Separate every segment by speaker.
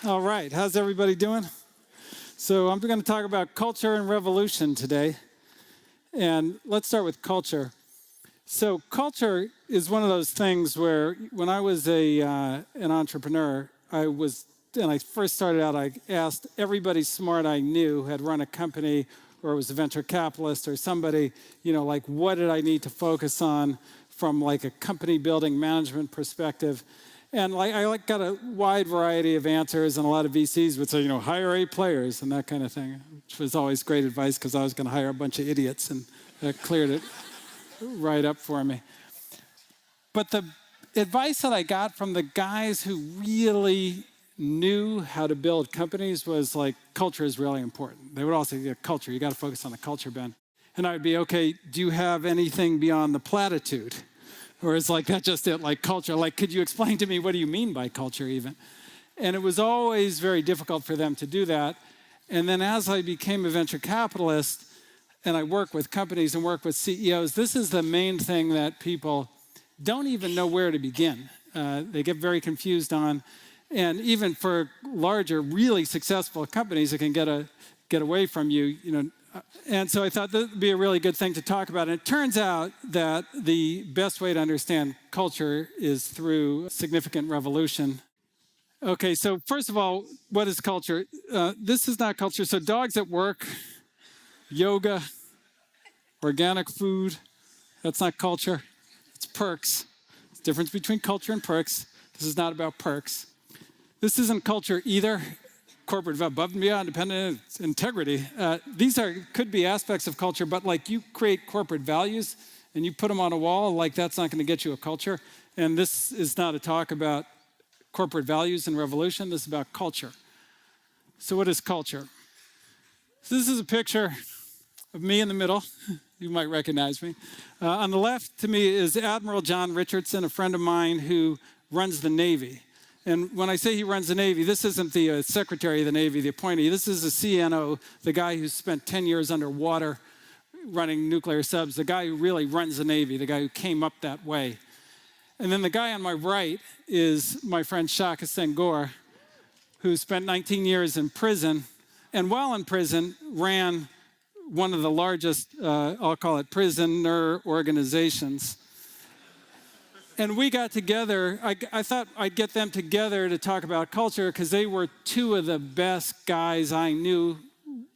Speaker 1: All right, how's everybody doing? So I'm going to talk about culture and revolution today. And let's start with culture. So culture is one of those things where when I was an entrepreneur, when I first started out, I asked everybody smart I knew who had run a company or was a venture capitalist or somebody, like what did I need to focus on from like a company building management perspective. And I got a wide variety of answers, and a lot of VCs would say, hire A players and that kind of thing, which was always great advice because I was going to hire a bunch of idiots, and that cleared it right up for me. But the advice that I got from the guys who really knew how to build companies was like, culture is really important. They would all say, yeah, culture, you got to focus on the culture, Ben. And I would be, okay, do you have anything beyond the platitude? Or is like that just it, like culture? Like, could you explain to me what do you mean by culture even? And it was always very difficult for them to do that. And then as I became a venture capitalist and I work with companies and work with CEOs, this is the main thing that people don't even know where to begin. They get very confused on. And even for larger, really successful companies that can get away from you, and so I thought that would be a really good thing to talk about. And it turns out that the best way to understand culture is through significant revolution. Okay, so first of all, what is culture? This is not culture. So dogs at work, yoga, organic food, that's not culture. It's perks. It's the difference between culture and perks. This is not about perks. This isn't culture either. Corporate above and beyond independent integrity. These could be aspects of culture, but like you create corporate values and you put them on a wall, like that's not going to get you a culture. And this is not a talk about corporate values and revolution. This is about culture. So what is culture? So this is a picture of me in the middle. You might recognize me. On the left to me is Admiral John Richardson, a friend of mine who runs the Navy. And when I say he runs the Navy, this isn't the Secretary of the Navy, the appointee. This is the CNO, the guy who spent 10 years underwater running nuclear subs, the guy who really runs the Navy, the guy who came up that way. And then the guy on my right is my friend Shaka Senghor, who spent 19 years in prison, and while in prison, ran one of the largest, I'll call it prisoner organizations. And we got together, I thought I'd get them together to talk about culture because they were two of the best guys I knew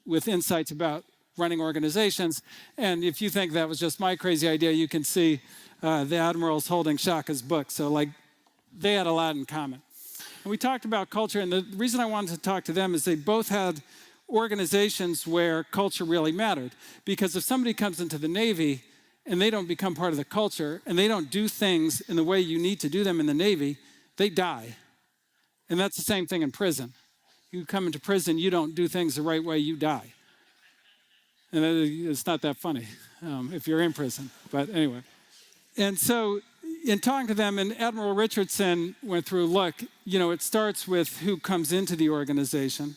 Speaker 1: with insights about running organizations. And if you think that was just my crazy idea, you can see the admirals holding Shaka's book. So like, they had a lot in common. And we talked about culture, and the reason I wanted to talk to them is they both had organizations where culture really mattered. Because if somebody comes into the Navy and they don't become part of the culture, and they don't do things in the way you need to do them in the Navy, they die. And that's the same thing in prison. You come into prison, you don't do things the right way, you die. And it's not that funny if you're in prison, but anyway. And so in talking to them, and Admiral Richardson went through, look, it starts with who comes into the organization.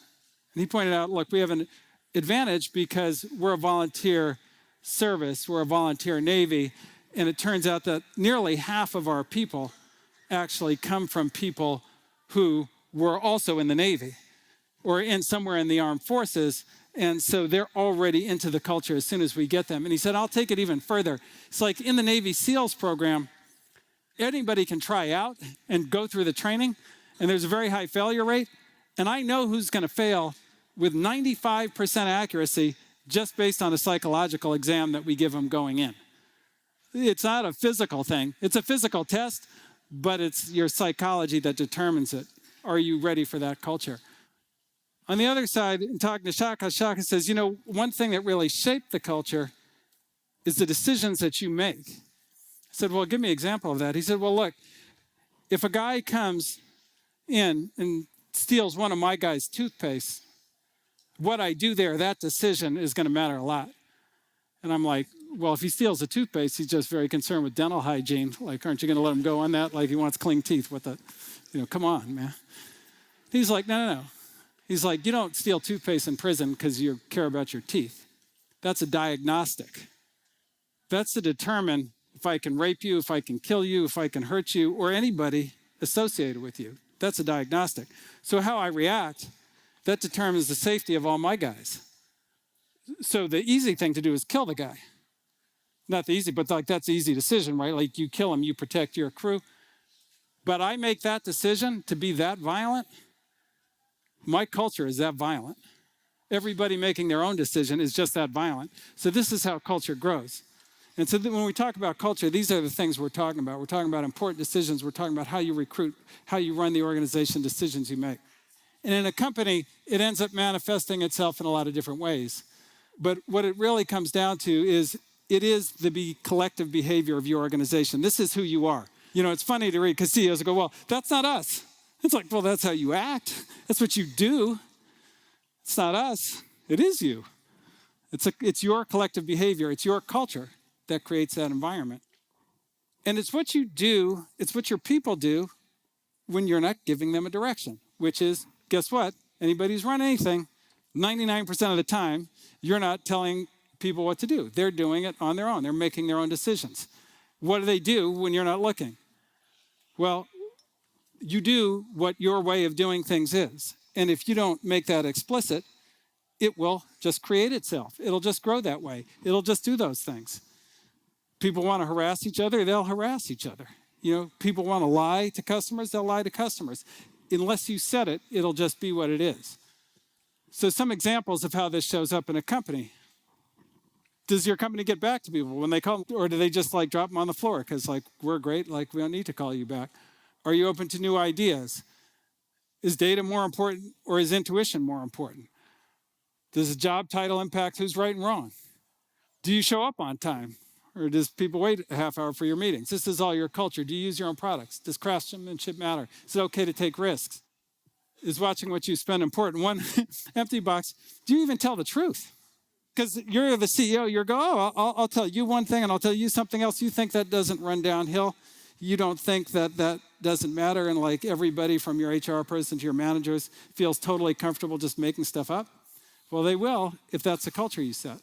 Speaker 1: And he pointed out, look, we have an advantage because we're a volunteer service, we're a volunteer Navy, and it turns out that nearly half of our people actually come from people who were also in the Navy or somewhere in the armed forces, and so they're already into the culture as soon as we get them. And he said, I'll take it even further. It's like in the Navy SEALs program, anybody can try out and go through the training, and there's a very high failure rate, and I know who's going to fail with 95% accuracy just based on a psychological exam that we give them going in. It's not a physical thing. It's a physical test, but it's your psychology that determines it. Are you ready for that culture? On the other side, in talking to Shaka, Shaka says, one thing that really shaped the culture is the decisions that you make. I said, well, give me an example of that. He said, well, look, if a guy comes in and steals one of my guys' toothpaste, what I do there, that decision is going to matter a lot. And I'm like, well, if he steals a toothpaste, he's just very concerned with dental hygiene. Like, aren't you going to let him go on that? Like, he wants clean teeth with it. Come on, man. He's like, no. He's like, you don't steal toothpaste in prison because you care about your teeth. That's a diagnostic. That's to determine if I can rape you, if I can kill you, if I can hurt you, or anybody associated with you. That's a diagnostic. So how I react, that determines the safety of all my guys. So the easy thing to do is kill the guy. Not the easy, but like that's the easy decision, right? Like you kill him, you protect your crew. But I make that decision to be that violent. My culture is that violent. Everybody making their own decision is just that violent. So this is how culture grows. And so when we talk about culture, these are the things we're talking about. We're talking about important decisions. We're talking about how you recruit, how you run the organization, decisions you make. And in a company, it ends up manifesting itself in a lot of different ways. But what it really comes down to is it is the collective behavior of your organization. This is who you are. You know, it's funny to read because CEOs go, well, that's not us. It's like, well, that's how you act. That's what you do. It's not us. It is you. It's your collective behavior. It's your culture that creates that environment. And it's what you do, it's what your people do when you're not giving them a direction, which is, guess what? Anybody who's run anything, 99% of the time, you're not telling people what to do. They're doing it on their own. They're making their own decisions. What do they do when you're not looking? Well, you do what your way of doing things is. And if you don't make that explicit, it will just create itself. It'll just grow that way. It'll just do those things. People want to harass each other, they'll harass each other. You know, people want to lie to customers, they'll lie to customers. Unless you set it, it'll just be what it is. So some examples of how this shows up in a company. Does your company get back to people when they call, or do they just like drop them on the floor? Because like, we're great, like we don't need to call you back. Are you open to new ideas? Is data more important or is intuition more important? Does the job title impact who's right and wrong? Do you show up on time? Or does people wait a half hour for your meetings? This is all your culture. Do you use your own products? Does craftsmanship matter? Is it okay to take risks? Is watching what you spend important? One empty box. Do you even tell the truth? Because you're the CEO, you're going, oh, I'll tell you one thing and I'll tell you something else. You think that doesn't run downhill. You don't think that that doesn't matter. And like everybody from your HR person to your managers feels totally comfortable just making stuff up. Well, they will if that's the culture you set.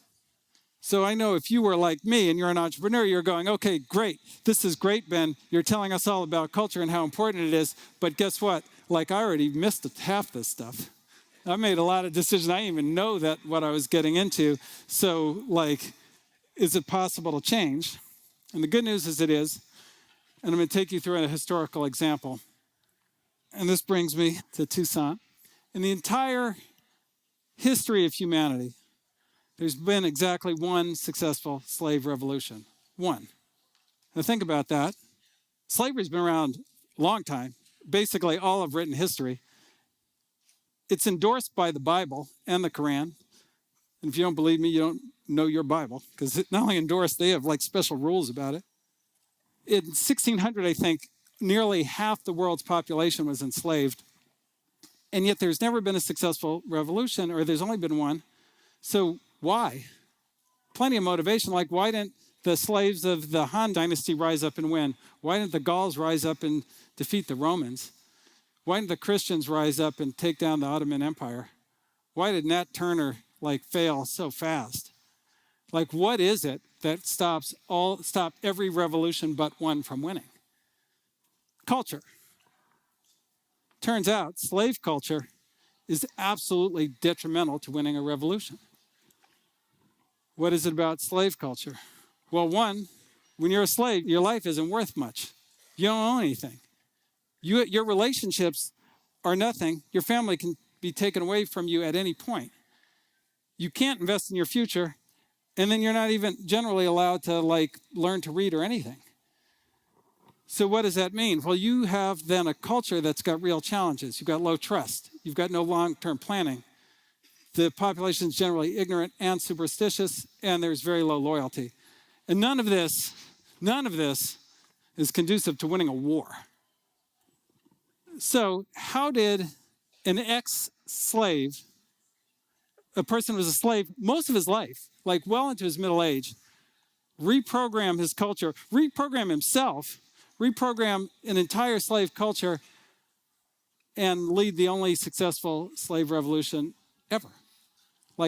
Speaker 1: So I know if you were like me and you're an entrepreneur, you're going, okay, great. This is great, Ben. You're telling us all about culture and how important it is. But guess what? Like I already missed half this stuff. I made a lot of decisions. I didn't even know that what I was getting into. So like, is it possible to change? And the good news is it is. And I'm going to take you through a historical example. And this brings me to Toussaint. In the entire history of humanity, there's been exactly one successful slave revolution. One. Now think about that. Slavery's been around a long time, basically all of written history. It's endorsed by the Bible and the Quran. And if you don't believe me, you don't know your Bible, because it's not only endorsed, they have like special rules about it. In 1600, I think, nearly half the world's population was enslaved. And yet there's never been a successful revolution, or there's only been one. So why? Plenty of motivation. Like, why didn't the slaves of the Han dynasty rise up and win? Why didn't the Gauls rise up and defeat the Romans? Why didn't the Christians rise up and take down the Ottoman Empire? Why did Nat Turner fail so fast? Like, what is it that stop every revolution but one from winning? Culture. Turns out slave culture is absolutely detrimental to winning a revolution. What is it about slave culture? Well, one, when you're a slave, your life isn't worth much. You don't own anything. Your relationships are nothing. Your family can be taken away from you at any point. You can't invest in your future, and then you're not even generally allowed to learn to read or anything. So what does that mean? Well, you have then a culture that's got real challenges. You've got low trust. You've got no long-term planning. The population is generally ignorant and superstitious, and there's very low loyalty. And none of this is conducive to winning a war. So how did an ex-slave, a person who was a slave most of his life, well into his middle age, reprogram his culture, reprogram himself, reprogram an entire slave culture, and lead the only successful slave revolution ever?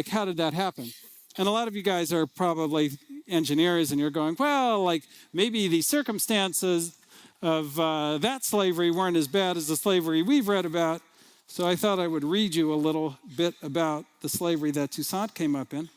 Speaker 1: How did that happen? And a lot of you guys are probably engineers and you're going, well, maybe the circumstances of that slavery weren't as bad as the slavery we've read about. So I thought I would read you a little bit about the slavery that Toussaint came up in.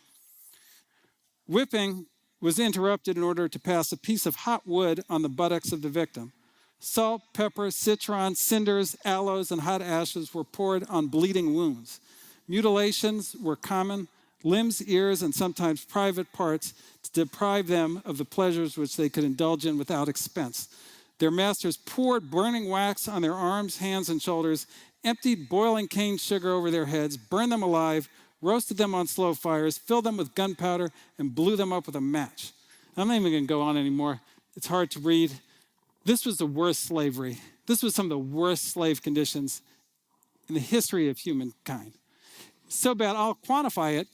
Speaker 1: Whipping was interrupted in order to pass a piece of hot wood on the buttocks of the victim. Salt, pepper, citron, cinders, aloes, and hot ashes were poured on bleeding wounds. Mutilations were common, limbs, ears, and sometimes private parts, to deprive them of the pleasures which they could indulge in without expense. Their masters poured burning wax on their arms, hands, and shoulders, emptied boiling cane sugar over their heads, burned them alive, roasted them on slow fires, filled them with gunpowder, and blew them up with a match. I'm not even going to go on anymore. It's hard to read. This was the worst slavery. This was some of the worst slave conditions in the history of humankind. So bad, I'll quantify it.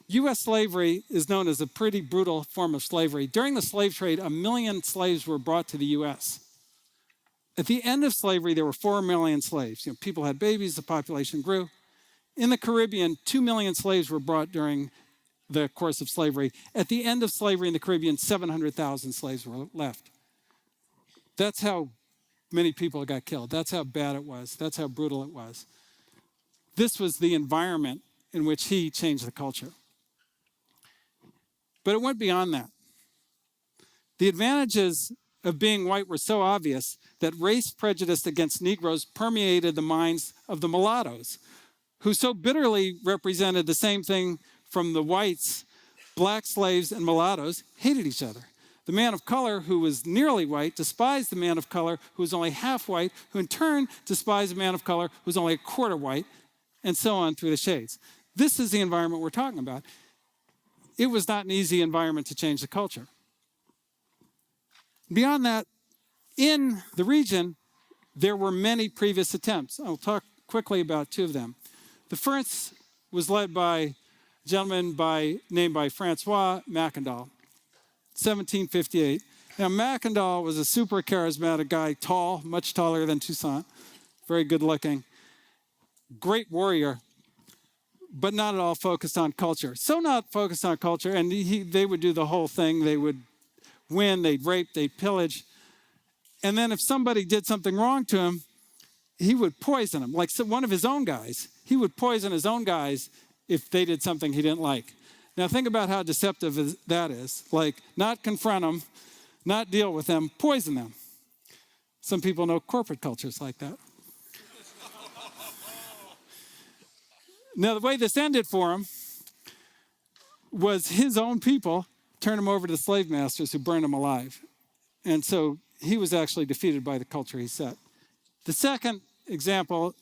Speaker 1: U.S. slavery is known as a pretty brutal form of slavery. During the slave trade, 1 million slaves were brought to the U.S. At the end of slavery, there were 4 million slaves. People had babies, the population grew. In the Caribbean, 2 million slaves were brought during the course of slavery. At the end of slavery in the Caribbean, 700,000 slaves were left. That's how many people got killed. That's how bad it was. That's how brutal it was. This was the environment in which he changed the culture. But it went beyond that. The advantages of being white were so obvious that race prejudice against Negroes permeated the minds of the mulattoes, who so bitterly represented the same thing from the whites. Black slaves and mulattoes hated each other. The man of color who was nearly white despised the man of color who was only half white, who in turn despised the man of color who was only a quarter white, and so on through the shades. This is the environment we're talking about. It was not an easy environment to change the culture. Beyond that, in the region, there were many previous attempts. I'll talk quickly about 2 of them. The first was led by a gentleman named Francois Mackandal, 1758. Now, Mackandal was a super charismatic guy, tall, much taller than Toussaint, very good looking, great warrior, but not at all focused on culture. So not focused on culture, and they would do the whole thing. They would win, they'd rape, they'd pillage. And then if somebody did something wrong to him, he would poison them. Like one of his own guys, he would poison his own guys if they did something he didn't like. Now think about how deceptive that is. Like, not confront them, not deal with them, poison them. Some people know corporate cultures like that. Now, the way this ended for him was his own people turned him over to the slave masters who burned him alive. And so he was actually defeated by the culture he set. The second example, a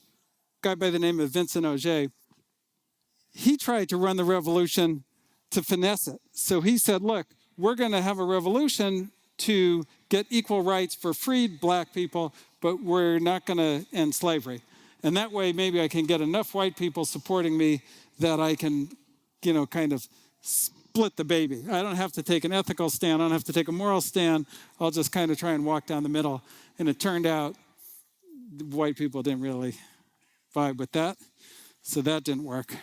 Speaker 1: guy by the name of Vincent Auger, he tried to run the revolution to finesse it. So he said, look, we're going to have a revolution to get equal rights for freed black people, but we're not going to end slavery. And that way, maybe I can get enough white people supporting me that I can, kind of split the baby. I don't have to take an ethical stand. I don't have to take a moral stand. I'll just kind of try and walk down the middle. And it turned out white people didn't really vibe with that. So that didn't work.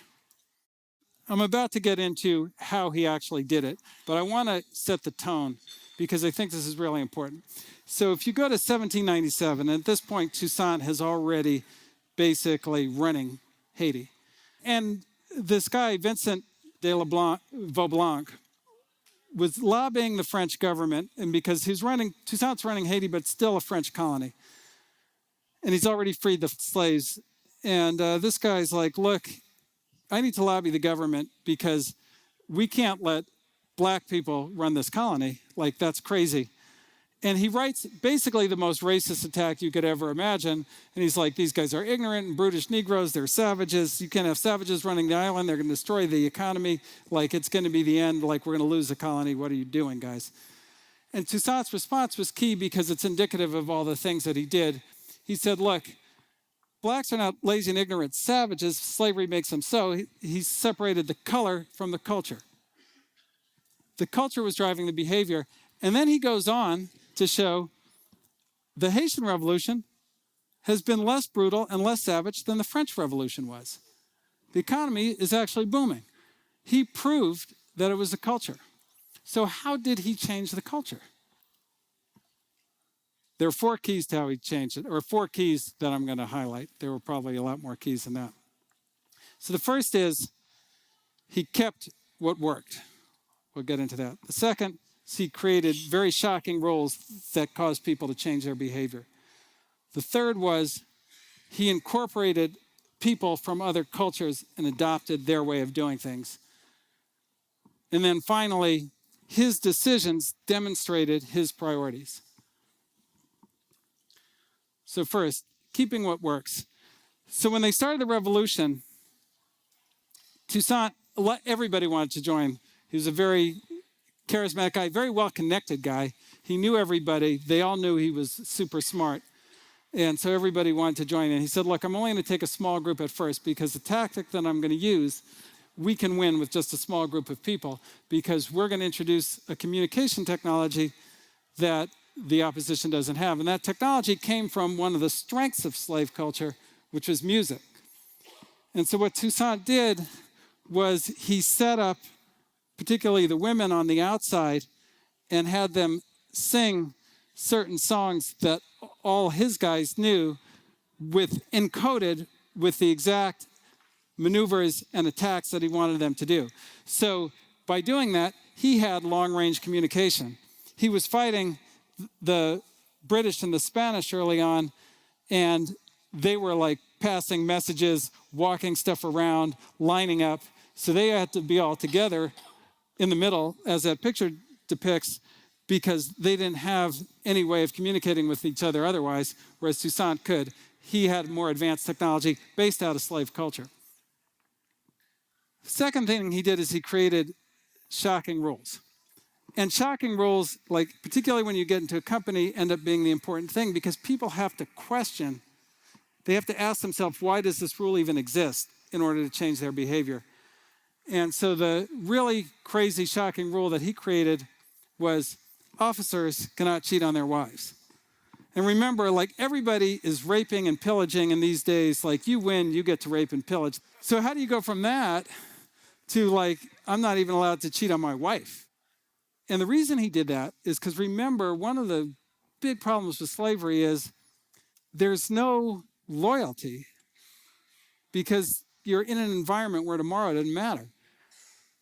Speaker 1: I'm about to get into how he actually did it, but I want to set the tone because I think this is really important. So if you go to 1797, at this point, Toussaint has already basically running Haiti. And this guy, Vincent de Vaublanc, was lobbying the French government, and because Toussaint's running Haiti, but still a French colony. And he's already freed the slaves. And this guy's like, look, I need to lobby the government because we can't let black people run this colony. Like, that's crazy. And he writes basically the most racist attack you could ever imagine. And he's like, these guys are ignorant and brutish Negroes. They're savages. You can't have savages running the island. They're going to destroy the economy. Like, it's going to be the end. Like, we're going to lose the colony. What are you doing, guys? And Toussaint's response was key because it's indicative of all the things that he did. He said, look, blacks are not lazy and ignorant savages. Slavery makes them so. He separated the color from the culture. The culture was driving the behavior. And then he goes on to show the Haitian Revolution has been less brutal and less savage than the French Revolution was. The economy is actually booming. He proved that it was the culture. So how did he change the culture? There are 4 keys to how he changed it, or 4 keys that I'm going to highlight. There were probably a lot more keys than that. So the first is he kept what worked. We'll get into that. The second is he created very shocking rules that caused people to change their behavior. The third was he incorporated people from other cultures and adopted their way of doing things. And then finally, his decisions demonstrated his priorities. So first, keeping what works. So when they started the revolution, Toussaint, everybody wanted to join. He was a very charismatic guy, very well-connected guy. He knew everybody. They all knew he was super smart. And so everybody wanted to join in. He said, look, I'm only going to take a small group at first because the tactic that I'm going to use, we can win with just a small group of people because we're going to introduce a communication technology that the opposition doesn't have. And that technology came from one of the strengths of slave culture, which was music. And so what Toussaint did was he set up, particularly the women on the outside, and had them sing certain songs that all his guys knew encoded with the exact maneuvers and attacks that he wanted them to do. So by doing that, he had long-range communication. He was fighting the British and the Spanish early on, and they were like passing messages, walking stuff around, lining up. So they had to be all together in the middle, as that picture depicts, because they didn't have any way of communicating with each other otherwise, whereas Toussaint could. He had more advanced technology based out of slave culture. The second thing he did is he created shocking rules. And shocking rules, like particularly when you get into a company, end up being the important thing because people have to question. They have to ask themselves, why does this rule even exist in order to change their behavior? And so the really crazy, shocking rule that he created was officers cannot cheat on their wives. And remember, like everybody is raping and pillaging in these days, like you win, you get to rape and pillage. So how do you go from that to like, I'm not even allowed to cheat on my wife? And the reason he did that is because remember, one of the big problems with slavery is there's no loyalty because you're in an environment where tomorrow doesn't matter.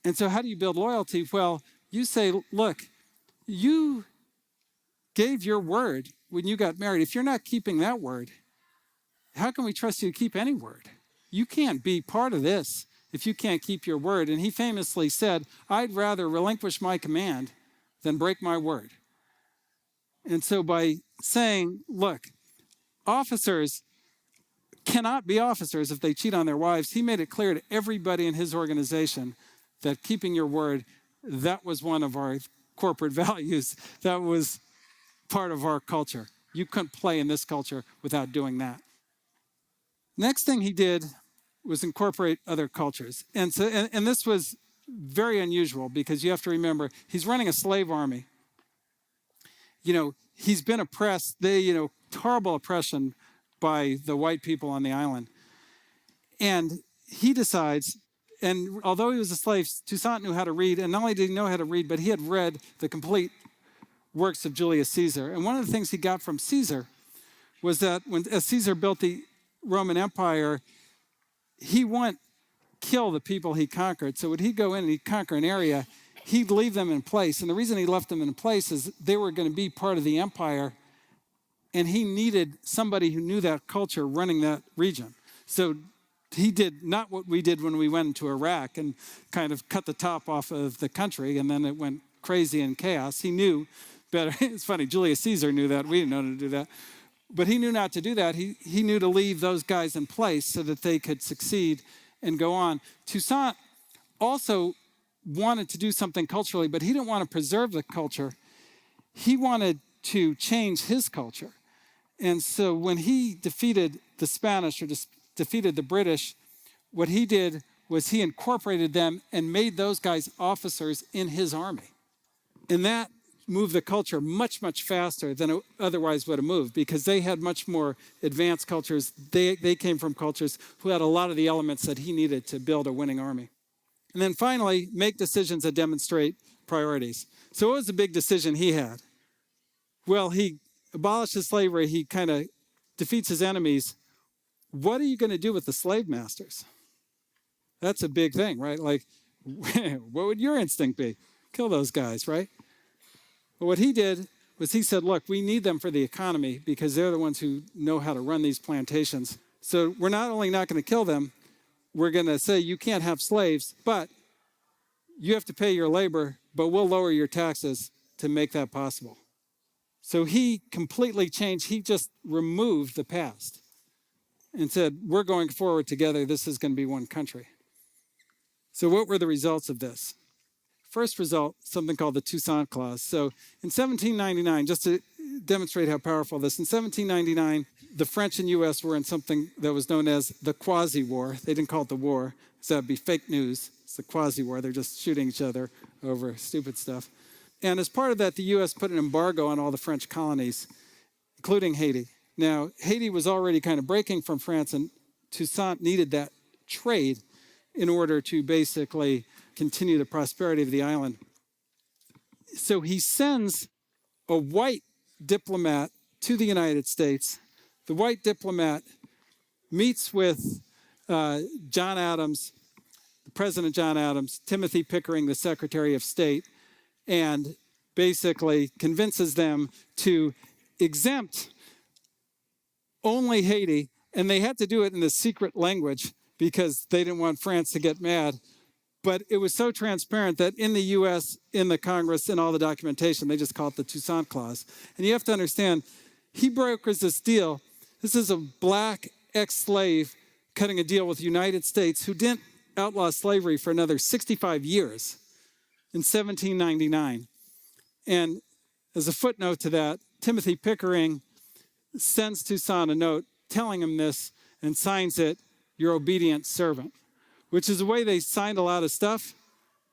Speaker 1: And so how do you build loyalty? Well, you say, look, you gave your word when you got married. If you're not keeping that word, how can we trust you to keep any word? You can't be part of this if you can't keep your word. And he famously said, I'd rather relinquish my command than break my word. And so by saying, look, officers cannot be officers if they cheat on their wives, he made it clear to everybody in his organization that keeping your word, that was one of our corporate values. That was part of our culture. You couldn't play in this culture without doing that. Next thing he did was incorporate other cultures. And so, and this was very unusual because you have to remember, he's running a slave army. He's been oppressed, horrible oppression by the white people on the island. And he decides, and although he was a slave, Toussaint knew how to read, and not only did he know how to read, but he had read the complete works of Julius Caesar. And one of the things he got from Caesar was that as Caesar built the Roman Empire, he wouldn't kill the people he conquered. So when he'd go in and he'd conquer an area, he'd leave them in place. And the reason he left them in place is they were going to be part of the empire, and he needed somebody who knew that culture running that region. So he did not what we did when we went into Iraq and kind of cut the top off of the country, and then it went crazy in chaos. He knew better. It's funny, Julius Caesar knew that. We didn't know to do that. But he knew not to do that. He knew to leave those guys in place so that they could succeed and go on. Toussaint also wanted to do something culturally, but he didn't want to preserve the culture. He wanted to change his culture. And so when he defeated the Spanish or defeated the British, what he did was he incorporated them and made those guys officers in his army. And that moved the culture much, much faster than it otherwise would have moved because they had much more advanced cultures. They came from cultures who had a lot of the elements that he needed to build a winning army. And then finally, make decisions that demonstrate priorities. So what was the big decision he had? Well, he abolishes slavery, he kind of defeats his enemies. What are you going to do with the slave masters? That's a big thing, right? Like, what would your instinct be? Kill those guys, right? But what he did was he said, look, we need them for the economy because they're the ones who know how to run these plantations. So we're not only not going to kill them, we're going to say you can't have slaves, but you have to pay your labor, but we'll lower your taxes to make that possible. So he completely changed. He just removed the past and said, we're going forward together. This is going to be one country. So what were the results of this? First result, something called the Toussaint Clause. So in 1799, just to demonstrate how powerful this, in 1799, the French and U.S. were in something that was known as the quasi-war. They didn't call it the war, so that'd be fake news. It's the quasi-war. They're just shooting each other over stupid stuff. And as part of that, the U.S. put an embargo on all the French colonies, including Haiti. Now, Haiti was already kind of breaking from France, and Toussaint needed that trade in order to basically continue the prosperity of the island. So he sends a white diplomat to the United States. The white diplomat meets with John Adams, President John Adams, Timothy Pickering, the Secretary of State, and basically convinces them to exempt only Haiti, and they had to do it in a secret language because they didn't want France to get mad. But it was so transparent that in the U.S., in the Congress, in all the documentation, they just call it the Toussaint Clause. And you have to understand, he brokers this deal. This is a black ex-slave cutting a deal with the United States who didn't outlaw slavery for another 65 years in 1799. And as a footnote to that, Timothy Pickering sends Toussaint a note telling him this and signs it, your obedient servant, which is the way they signed a lot of stuff.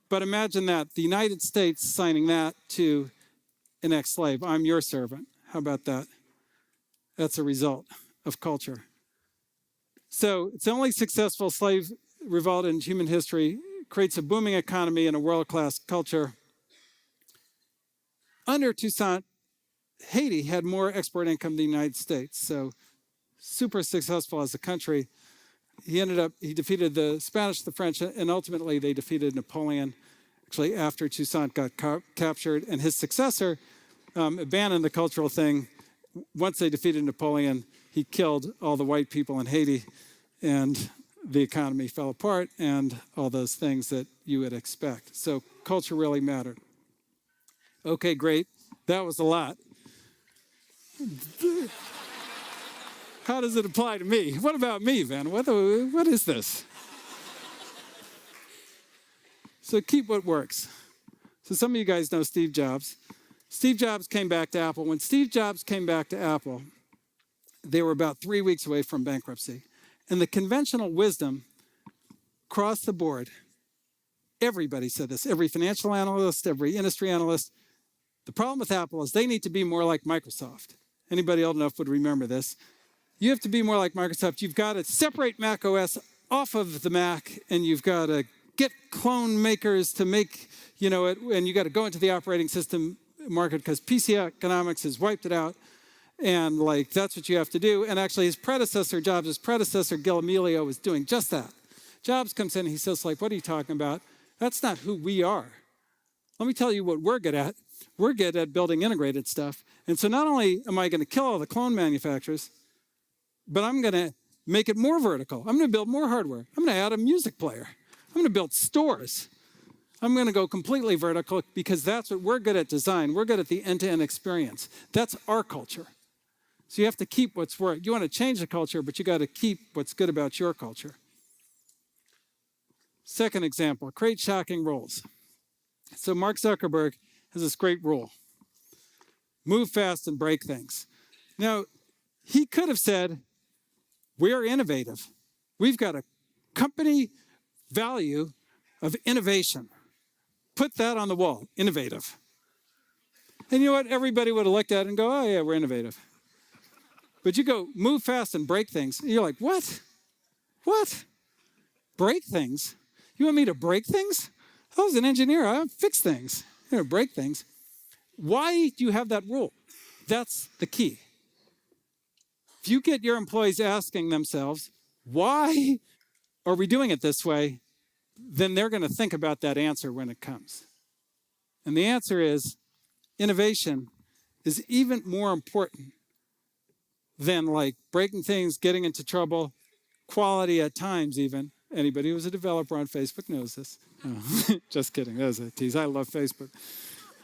Speaker 1: But imagine that, the United States signing that to an ex-slave. I'm your servant. How about that? That's a result of culture. So it's the only successful slave revolt in human history, creates a booming economy and a world-class culture. Under Toussaint, Haiti had more export income than the United States, so super successful as a country. He defeated the Spanish, the French, and ultimately they defeated Napoleon, actually after Toussaint got captured. And his successor abandoned the cultural thing. Once they defeated Napoleon, he killed all the white people in Haiti, and the economy fell apart, and all those things that you would expect. So culture really mattered. Okay, great. That was a lot. How does it apply to me? What about me, Ben? What is this? So keep what works. So some of you guys know Steve Jobs. Steve Jobs came back to Apple. When Steve Jobs came back to Apple, they were about 3 weeks away from bankruptcy. And the conventional wisdom across the board, everybody said this, every financial analyst, every industry analyst, the problem with Apple is they need to be more like Microsoft. Anybody old enough would remember this. You have to be more like Microsoft. You've got to separate Mac OS off of the Mac, and you've got to get clone makers to make, it, and you got to go into the operating system market because PC economics has wiped it out, and that's what you have to do. And actually, his predecessor, Gil Amelio, was doing just that. Jobs comes in and he says, what are you talking about? That's not who we are. Let me tell you what we're good at. We're good at building integrated stuff. And so not only am I going to kill all the clone manufacturers, but I'm going to make it more vertical. I'm going to build more hardware. I'm going to add a music player. I'm going to build stores. I'm going to go completely vertical because that's what we're good at design. We're good at the end-to-end experience. That's our culture. So you have to keep what's work. You want to change the culture, but you got to keep what's good about your culture. Second example, create shocking rules. So Mark Zuckerberg has this great rule. Move fast and break things. Now, he could have said, we're innovative. We've got a company value of innovation. Put that on the wall, innovative. And you know what? Everybody would have looked at it and go, oh yeah, we're innovative. But you go, move fast and break things. And you're like, what? What? Break things? You want me to break things? I was an engineer. I fix things. Break things. Why do you have that rule? That's the key. If you get your employees asking themselves, why are we doing it this way? Then they're going to think about that answer when it comes. And the answer is innovation is even more important than like breaking things, getting into trouble, quality at times even. Anybody who's a developer on Facebook knows this. Oh, just kidding, that was a tease. I love Facebook.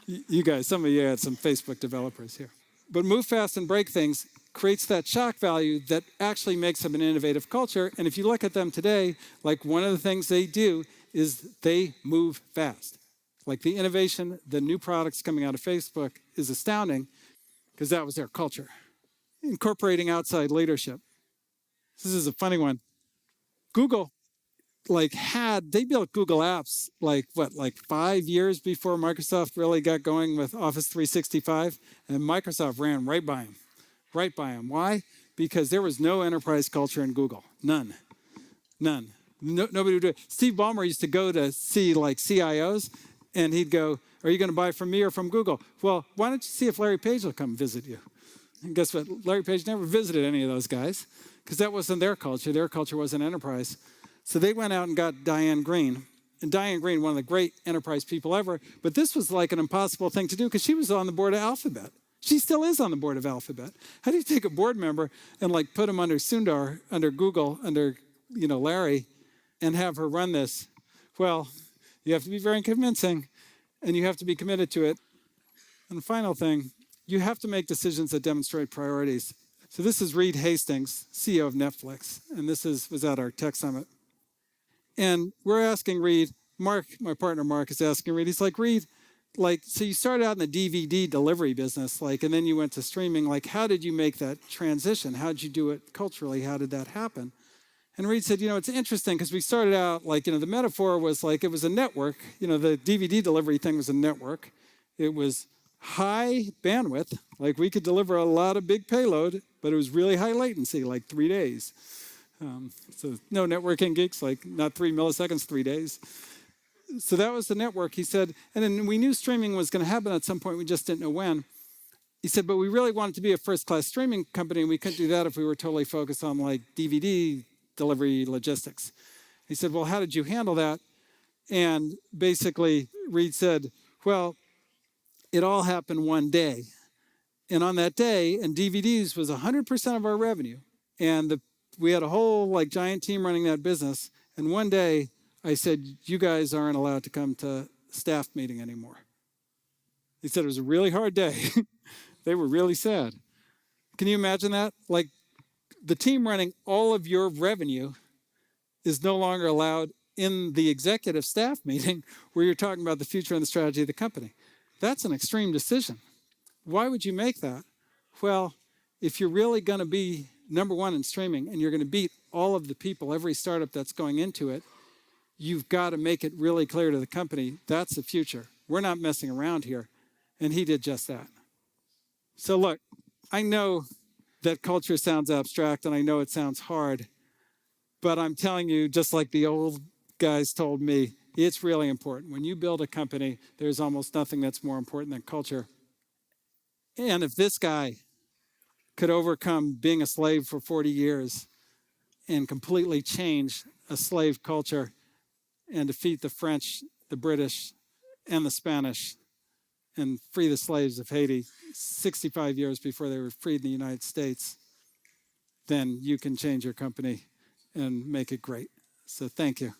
Speaker 1: You guys, some of you had some Facebook developers here. But move fast and break things creates that shock value that actually makes them an innovative culture. And if you look at them today, like one of the things they do is they move fast. Like the innovation, the new products coming out of Facebook is astounding because that was their culture. Incorporating outside leadership. This is a funny one. Google they built Google Apps like 5 years before Microsoft really got going with Office 365, and Microsoft ran right by them. Why? Because there was no enterprise culture in Google. None. Nobody would do it. Steve Ballmer used to go to see like CIOs, and he'd go, "Are you going to buy from me or from Google?" "Well, why don't you see if Larry Page will come visit you?" And guess what? Larry Page never visited any of those guys because that wasn't their culture. Their culture was an enterprise. So they went out and got Diane Green. And Diane Green, one of the great enterprise people ever, but this was like an impossible thing to do because she was on the board of Alphabet. She still is on the board of Alphabet. How do you take a board member and like put him under Sundar, under Google, under Larry, and have her run this? Well, you have to be very convincing, and you have to be committed to it. And the final thing, you have to make decisions that demonstrate priorities. So this is Reed Hastings, CEO of Netflix, and this was at our tech summit. And we're asking Reed, Mark, my partner Mark, is asking Reed, he's like, "Reed, so you started out in the DVD delivery business, and then you went to streaming. How did you make that transition? How did you do it culturally? How did that happen?" And Reed said, it's interesting because we started out, the metaphor was it was a network. The DVD delivery thing was a network. It was high bandwidth, we could deliver a lot of big payload, but it was really high latency, 3 days. So no networking geeks, not 3 milliseconds, 3 days. So that was the network, he said. And then we knew streaming was going to happen at some point. We just didn't know when. He said, but we really wanted to be a first-class streaming company, and we couldn't do that if we were totally focused on DVD delivery logistics. He said, well, how did you handle that? And basically, Reed said, well, it all happened one day. And on that day, and DVDs was 100% of our revenue. And we had a whole giant team running that business. And one day I said, you guys aren't allowed to come to staff meeting anymore. He said it was a really hard day. They were really sad. Can you imagine that? The team running all of your revenue is no longer allowed in the executive staff meeting where you're talking about the future and the strategy of the company. That's an extreme decision. Why would you make that? Well, if you're really going to be number one in streaming and you're going to beat all of the people, every startup that's going into it, you've got to make it really clear to the company, that's the future. We're not messing around here. And he did just that. So look, I know that culture sounds abstract and I know it sounds hard, but I'm telling you, just like the old guys told me, it's really important. When you build a company, there's almost nothing that's more important than culture. And if this guy could overcome being a slave for 40 years and completely change a slave culture and defeat the French, the British, and the Spanish and free the slaves of Haiti 65 years before they were freed in the United States, then you can change your company and make it great. So thank you.